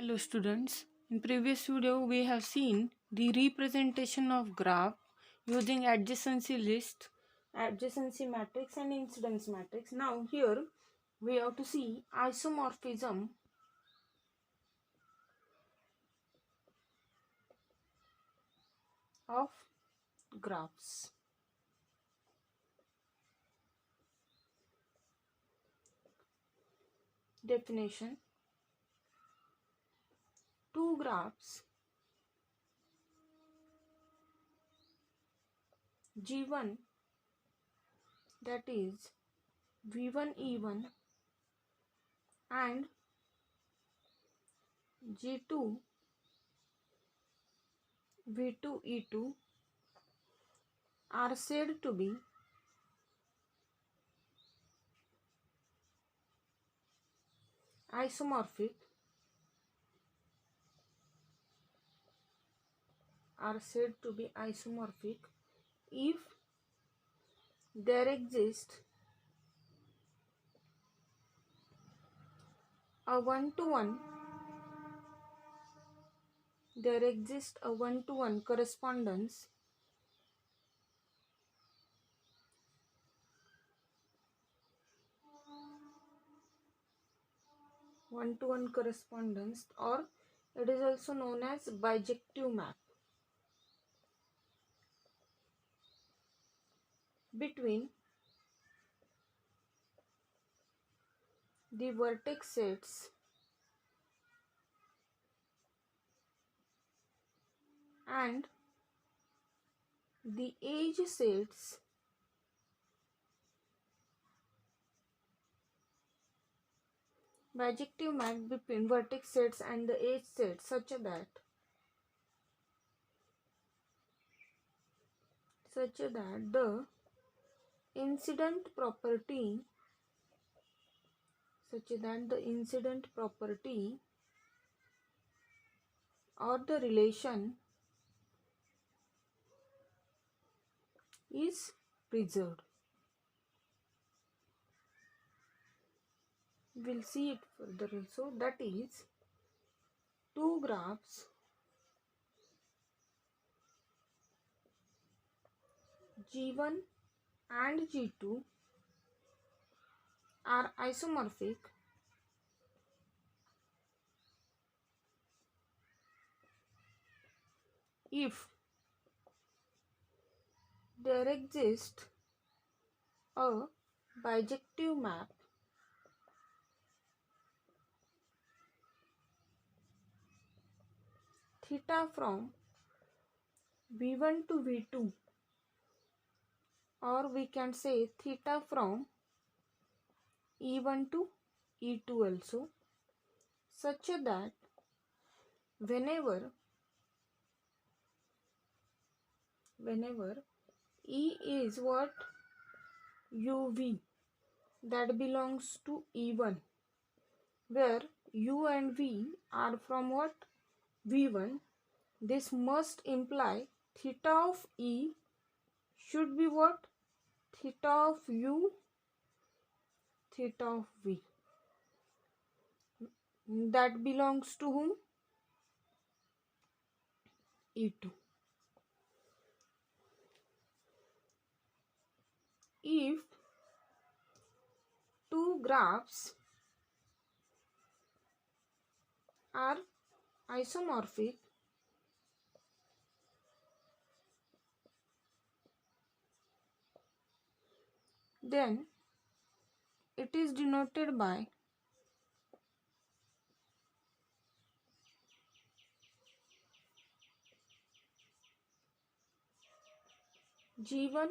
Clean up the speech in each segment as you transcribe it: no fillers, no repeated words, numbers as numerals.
Hello students, in previous video we have seen the representation of graph using adjacency list, adjacency matrix and incidence matrix. Now here we have to see isomorphism of graphs. Definition: two graphs G1, that is V1 E1, and G2 V2 E2 are said to be isomorphic if there exists a one-to-one correspondence or it is also known as bijective map between the vertex sets and the edge sets bijective map between vertex sets and the edge sets such that the incident property or the relation is preserved. We'll see it further also. That is, two graphs G1 and G2 are isomorphic if there exists a bijective map theta from V1 to V2, or we can say theta from E1 to E2 also, such that whenever E is what UV, that belongs to E1, where U and V are from what? V1. This must imply theta of E should be what? Theta of U, theta of V. That belongs to whom? E2. If two graphs are isomorphic, then it is denoted by G1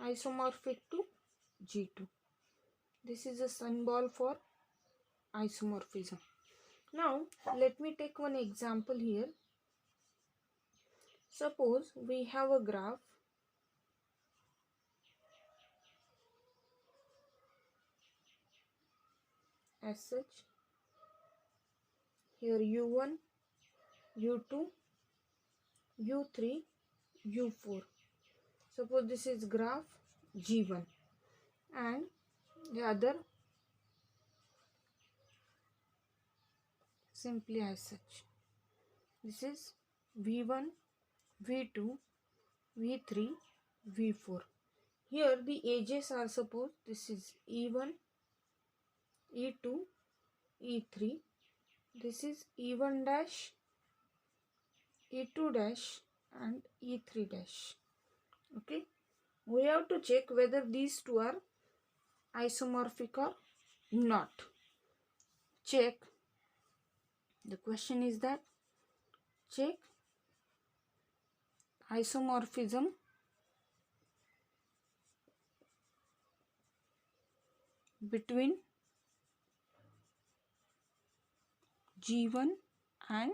isomorphic to G2. This is a symbol for isomorphism. Now let me take one example here. Suppose we have a graph as such. Here U1, U2, U3, U4. Suppose this is graph G1. and the other simply as such. This is V1, V2, V3, V4. Here the ages are suppose this is E1, E2, E3. This is E1 dash, E2 dash and E3 dash. Okay. We have to check whether these two are isomorphic or not. Check. The question is that check isomorphism between G1 and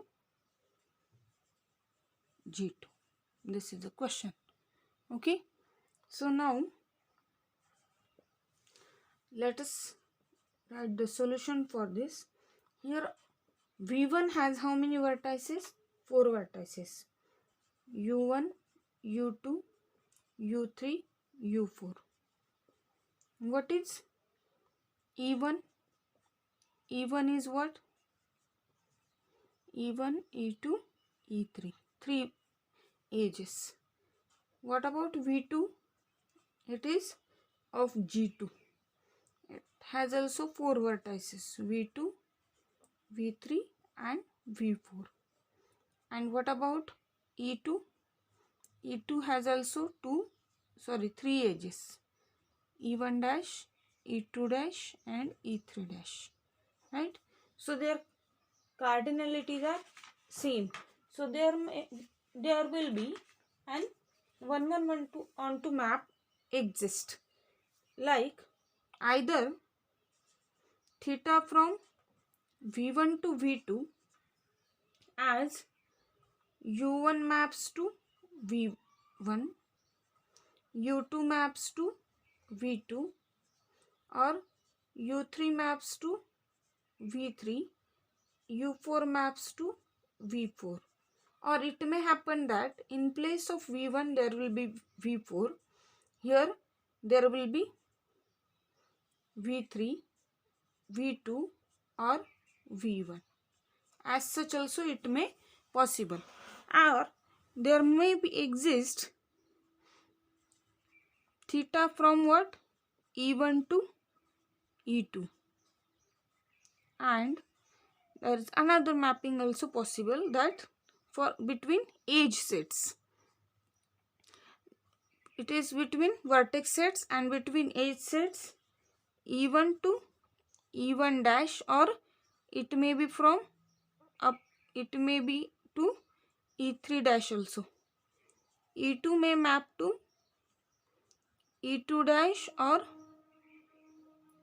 G2. This is the question. Okay. So now let us write the solution for this. Here V1 has how many vertices? 4 vertices. U1, U2, U3, U4. What is E1? E1 is what? E1, E2, E3. 3 ages. What about V2? It is of G2. It has also 4 vertices. V2, V3 and V4. And what about E2? E2 has also 3 edges. E1 dash, E2 dash and E3 dash. Right? So their cardinalities are same. So there will be an 1 1 1 2 onto map exist. Like either theta from V1 to V2 as U1 maps to V1, U2 maps to V2 or U3 maps to V3, U4 maps to V4. Or it may happen that in place of V1 there will be V4. Here there will be V3, V2 or V1. As such also it may possible. Or there may be exist theta from what? E1 to E2. And there is another mapping also possible, that for between edge sets. It is between vertex sets and between edge sets, E1 to E1 dash, or it may be from up, it may be to E3 dash also. E2 may map to E2 dash, or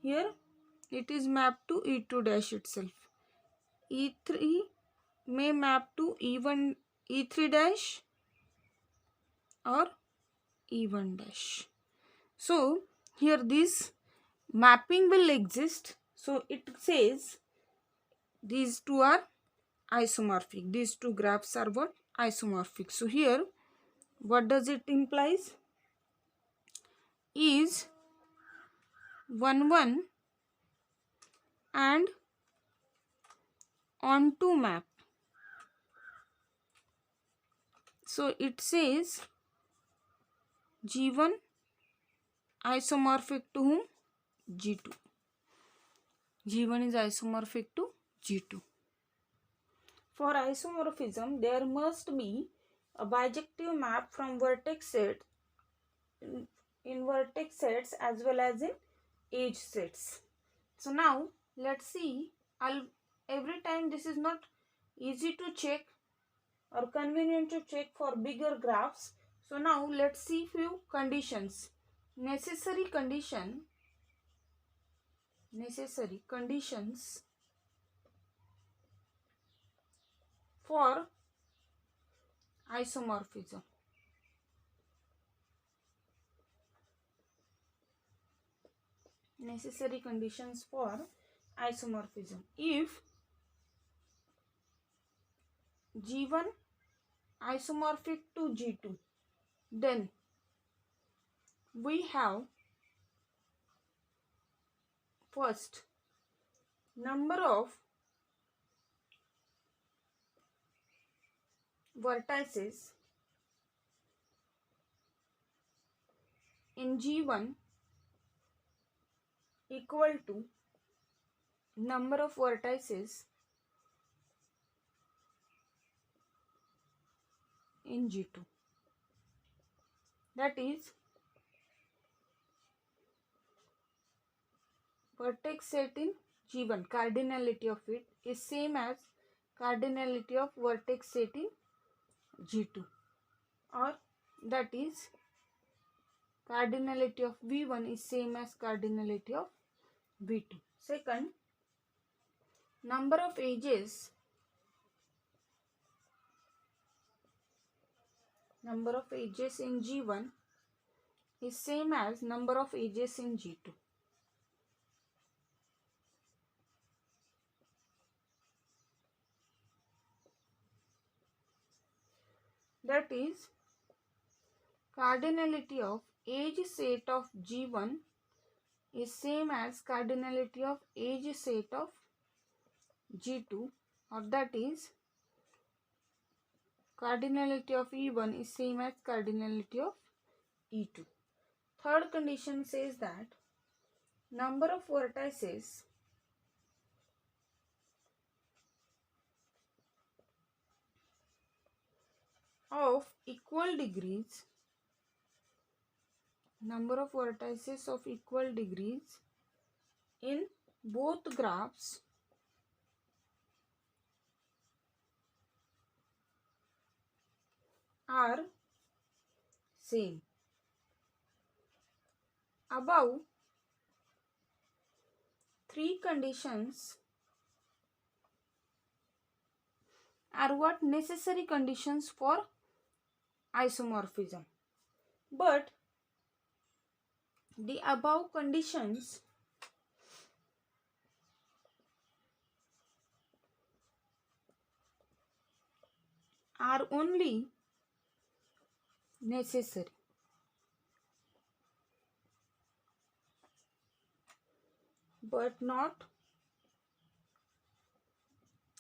here it is mapped to E2 dash itself. E3 may map to E1, E3 dash or E1 dash. So here this mapping will exist. So it says these two are isomorphic. These two graphs are what? Isomorphic. So here what does it implies? Is 1 1 and onto map. So it says G1 isomorphic to whom? G2. G1 is isomorphic to G2. For isomorphism, there must be a bijective map from vertex set in vertex sets as well as in edge sets. So now let's see. Every time this is not easy to check or convenient to check for bigger graphs. So now let's see few conditions. Necessary conditions for isomorphism. Necessary conditions for isomorphism. If G1 isomorphic to G2, then we have first number of vertices in G1 equal to number of vertices in G2. That is, vertex set in G1, cardinality of it is same as cardinality of vertex set in G2, or that is cardinality of V1 is same as cardinality of V2. Second, number of edges in G1 is same as number of edges in G2. That is, cardinality of edge set of G1 is same as cardinality of edge set of G2, or that is cardinality of E1 is same as cardinality of E2. Third condition says that number of vertices of equal degrees in both graphs are same. Above three conditions are what necessary conditions for isomorphism, but the above conditions are only necessary, but not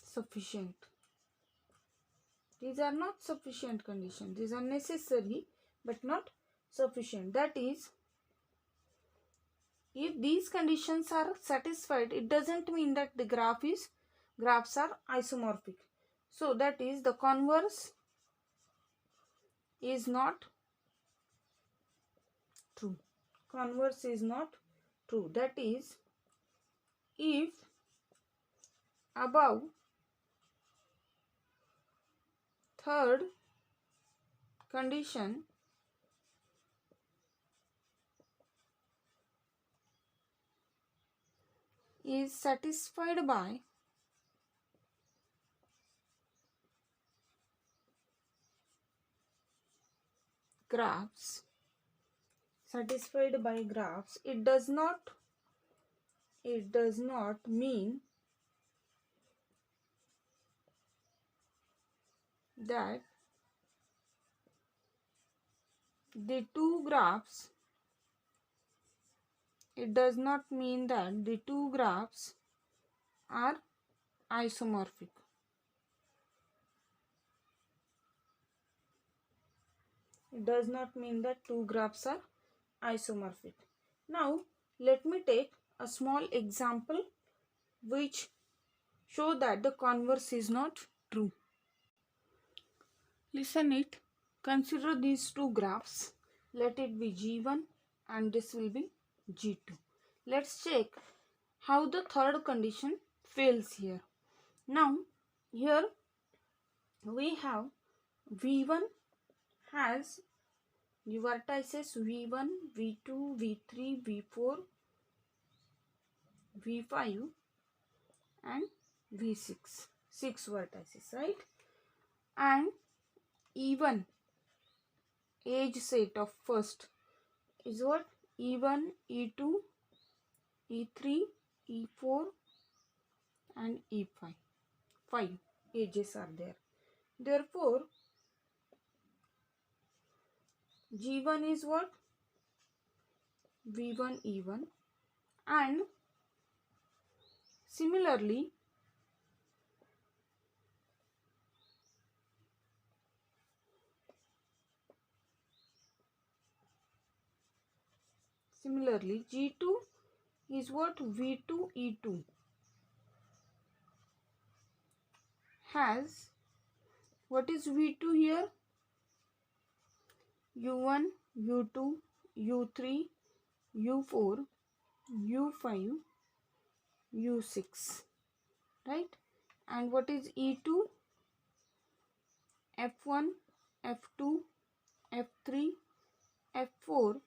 sufficient. These are not sufficient conditions. These are necessary but not sufficient. That is, if these conditions are satisfied, it doesn't mean that the graphs are isomorphic. So that is, the converse is not true. Converse is not true. That is, if above third condition is satisfied by graphs, it does not mean that the two graphs are isomorphic. It does not mean that two graphs are isomorphic. Now let me take a small example which show that the converse is not true. Listen it. Consider these two graphs. Let it be G1 and this will be G2. Let's check how the third condition fails here. Now here we have V1 has the vertices V1, V2, V3, V4, V5 and V6. 6 vertices, right? And E1 edge set of first is what? E1, E2, E3, E4 and E5. 5 edges are there. Therefore, G1 is what? V1, E1, and Similarly, G2 is what? V2 E2 has, what is V2 here? U1, U2, U3, U4, U5, U6, right? And what is E2? F1, F2, F3, F4,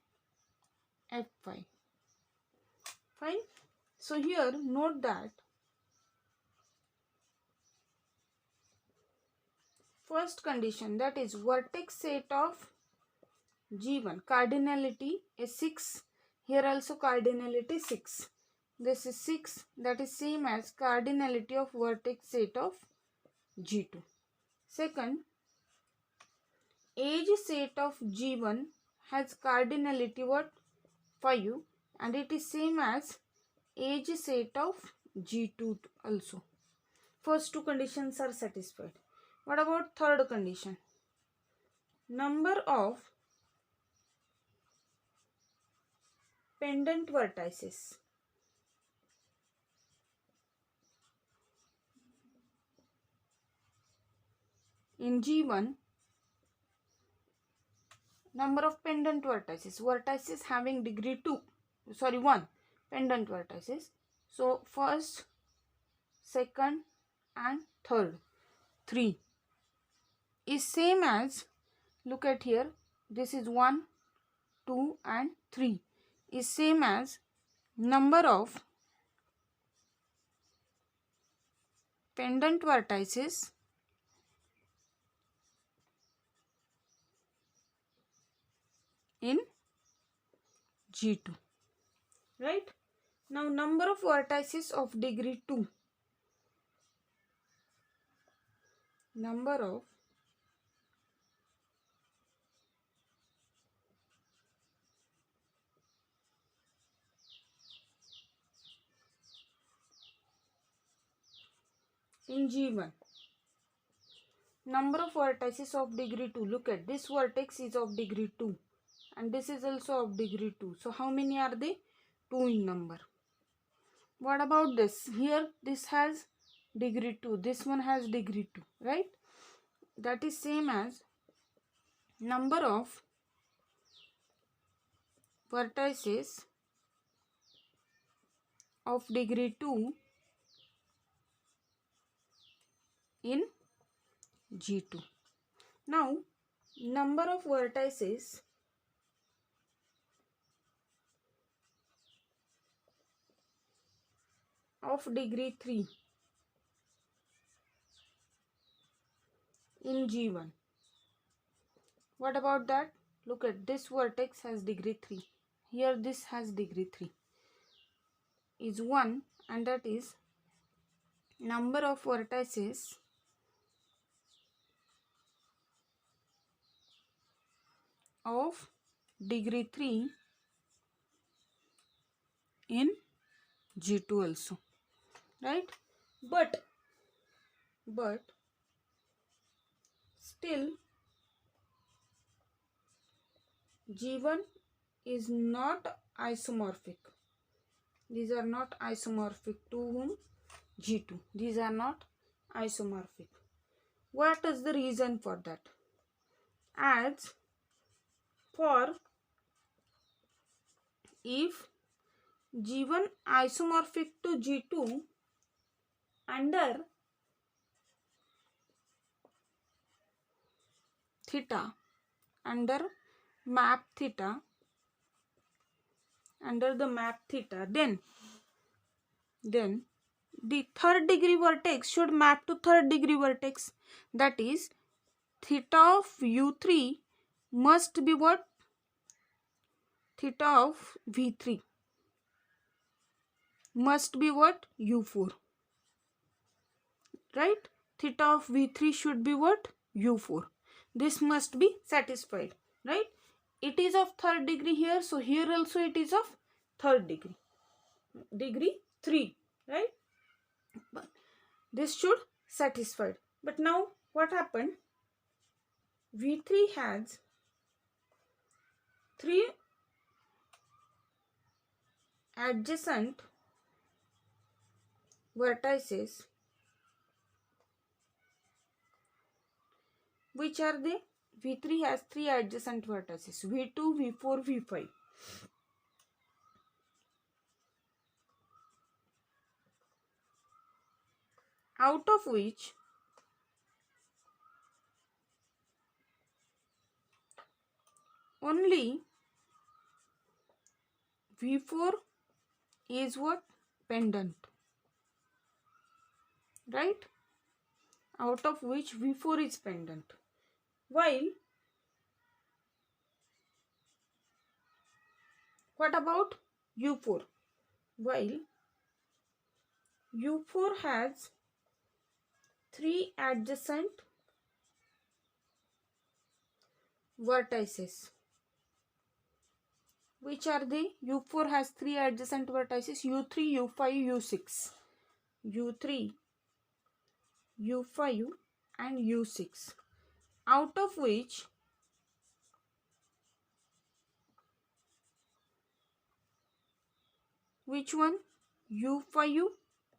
F5. Fine. So here note that first condition, that is vertex set of G1, cardinality is 6. Here also cardinality 6. This is 6, that is same as cardinality of vertex set of G2. Second, edge set of G1 has cardinality what? 5, and it is same as edge set of G2 also. First two conditions are satisfied. What about third condition? Number of pendant vertices in G1, number of pendant vertices having degree 1 pendant vertices. So first, second and third, 3 is same as, look at here, this is 1, 2 and 3 is same as number of pendant vertices in G2, right? Now number of vertices of degree 2, number of in G1, number of vertices of degree 2, look at this vertex is of degree 2 and this is also of degree 2. So how many are they? 2 in number. What about this? Here this has degree 2, this one has degree 2, right? That is same as number of vertices of degree 2 in G2. Now number of vertices of degree 3 in G1. What about that? Look at this vertex has degree 3. Here this has degree 3 is 1, and that is number of vertices of degree 3 in G2 also, right? But still G1 is not isomorphic. These are not isomorphic to whom? G2. These are not isomorphic. What is the reason for that? As for if G1 isomorphic to G2 under theta, under map theta, under the map theta, then the third degree vertex should map to third degree vertex. That is, theta of U3 must be what? Theta of V3 must be what? U4, right? Theta of V3 should be what? U4. This must be satisfied, right? It is of third degree here, so here also it is of third degree, degree 3, right? But this should satisfied. But now what happened? V3 has 3 adjacent vertices. Which are they? V3 has 3 adjacent vertices, V2, V4, V5. Out of which only V4 is what? Pendant. Right? Out of which V4 is pendant. While what about U4? While U4 has 3 adjacent vertices. Which are they? U4 has 3 adjacent vertices, U3, U5, U6. U3, U5 and U6. Out of which one? U5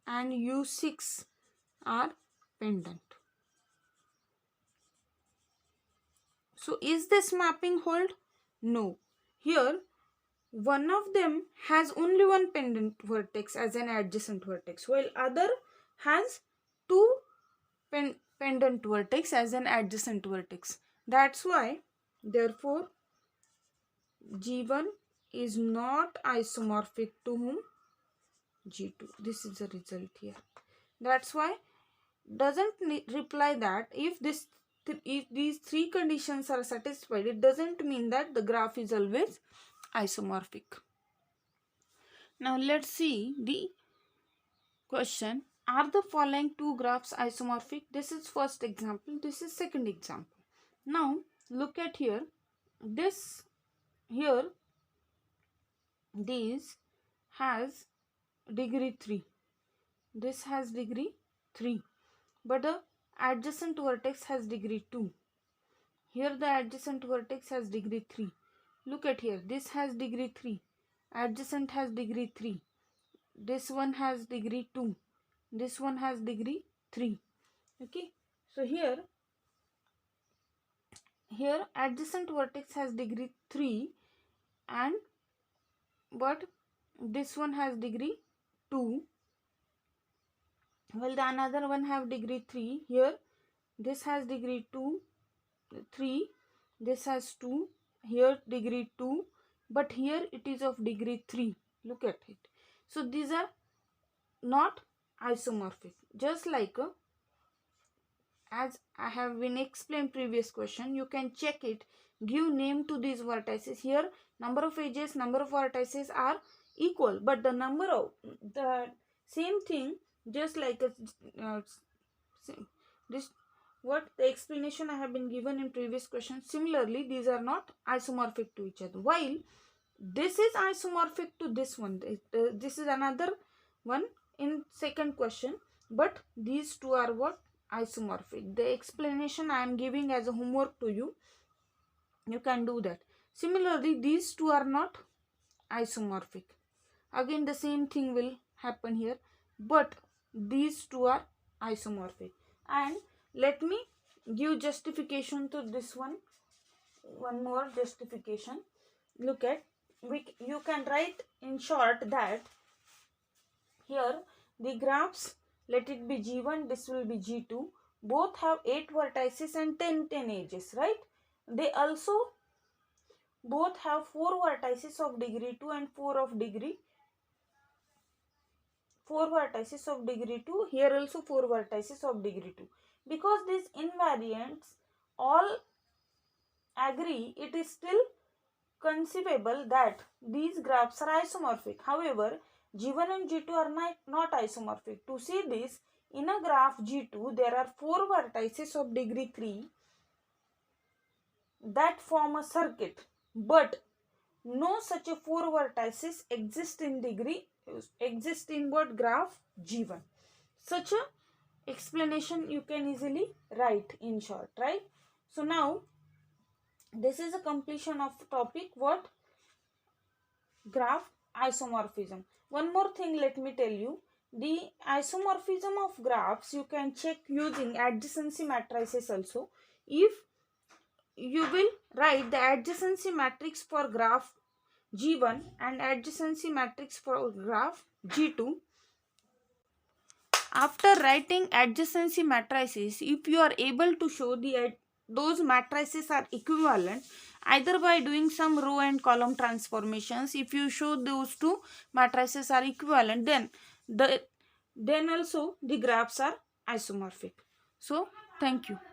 and U6 are pendant. So is this mapping hold? No. Here one of them has only one pendant vertex as an adjacent vertex, while other has 2 pendant vertex as an adjacent vertex. That's why, therefore, G1 is not isomorphic to whom? G2. This is the result here. That's why doesn't reply that if these 3 conditions are satisfied, it doesn't mean that the graph is always isomorphic. Now let's see the question. Are the following 2 graphs isomorphic? This is first example. This is second example. Now look at here. This here, this has degree 3. This has degree 3. But the adjacent vertex has degree 2. Here the adjacent vertex has degree 3. Look at here. This has degree 3. Adjacent has degree 3. This one has degree 2. This one has degree 3. Okay. So here adjacent vertex has degree 3 and but this one has degree 2. Well, the another one have degree 3. Here this has degree 2, 3. This has 2. Here degree 2. But here it is of degree 3. Look at it. So these are not isomorphic. Just like as I have been explained previous question, you can check it. Give name to these vertices. Here number of edges, number of vertices are equal, but the number of the same thing, just like this what the explanation I have been given in previous question. Similarly, these are not isomorphic to each other, while this is isomorphic to this one. This is another one in second question, but these two are what? Isomorphic. The explanation I am giving as a homework to you, you can do that. Similarly, these two are not isomorphic. Again the same thing will happen here, but these two are isomorphic. And let me give justification to this one more justification. Look at, you can write in short that here the graphs, let it be G1, this will be G2, both have 8 vertices and 10 edges, right? They also both have 4 vertices of degree 2 and 4 vertices of degree 2. Here also 4 vertices of degree 2. Because these invariants all agree, it is still conceivable that these graphs are isomorphic. However, G1 and G2 are not isomorphic. To see this, in a graph G2, there are 4 vertices of degree 3 that form a circuit, but no such a 4 vertices exist in what graph G1. such a explanation you can easily write in short, right? So now this is a completion of topic what graph isomorphism. One more thing, let me tell you, the isomorphism of graphs you can check using adjacency matrices also. If you will write the adjacency matrix for graph G1 and adjacency matrix for graph G2. After writing adjacency matrices, if you are able to show those matrices are equivalent, either by doing some row and column transformations, if you show those two matrices are equivalent, then also the graphs are isomorphic. So thank you.